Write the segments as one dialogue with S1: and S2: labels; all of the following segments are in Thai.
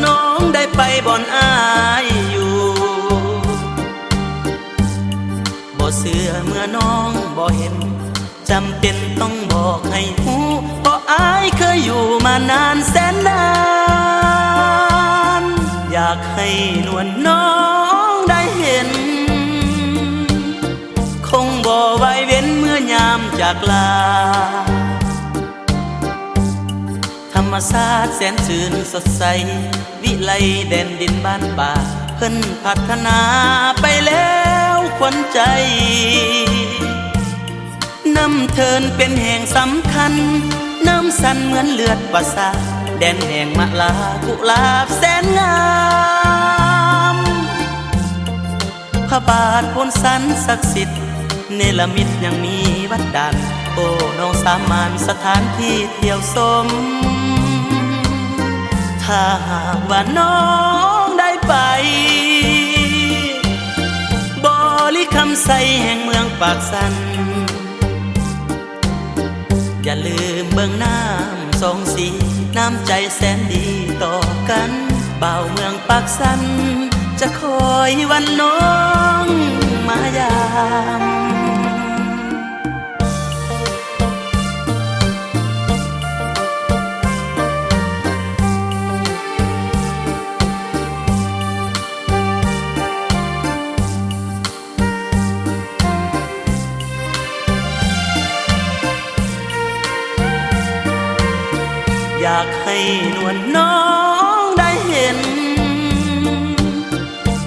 S1: น้องได้ไปบ่อนอายอยู่บ่เชื่อเมื่อน้องบ่เห็นจำเป็นต้องบอกให้หูเพราะอายเคยอยู่มานานแสนนานอยากให้นวลน้องได้เห็นคงบ่ไว้เว้นเมื่อยามจากลาธรรมชาติแสนชื่นสดใสวิไลแดนดินบ้านป่าเพิ่นพัฒนาไปแล้วขวัญใจน้ำเทินเป็นแห่งสำคัญน้ำสันเหมือนเลือดประสาทแดนแห่งมะลากุหลาบแสนงามพระบาทพ้นสันศักดิ์สิทธิ์เนรมิตยังมีวัดดันโอ้น้องสามานสถานที่เที่ยวชมถ้าหากว่าน้องได้ไปบริคำใสแห่งเมืองปากสันอย่าลืมเบื้องน้ำสองสีน้ำใจแสนดีต่อกันบ่าวเมืองปากสันจะคอยวันน้องมายามอยากให้นวลน้องได้เห็น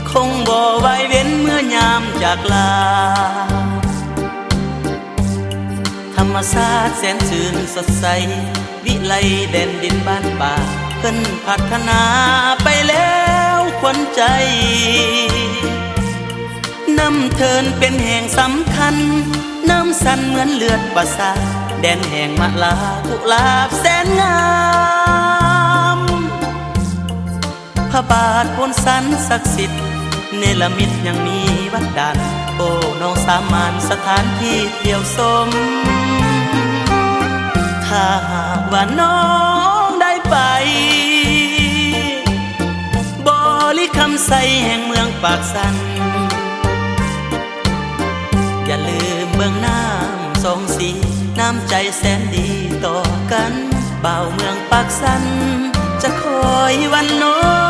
S1: คงบ่ไว้เว้นเมื่อยามจากลาธรรมชาติแสนชื่นสดใสวิไลแดนดินบ้านป่าเพิ่นพัฒนาไปแล้วขวัญใจน้ำเทินเป็นแห่งสำคัญน้ำสันเหมือนเลือดประสาทแดนแห่งมะลากุหลาบแสนงามพระบาทพ้นสันศักดิ์สิทธิ์เนรมิตยังมีวัดดันโอ้น้องสามานสถานที่เที่ยวชมถ้าหากว่าน้องได้ไปบริคำใสแห่งเมืองปากสันอย่าลืมเบื้องน้ำสองสีน้ำใจแสนดีต่อกันบ่าวเมืองปากสันจะคอยวันน้อง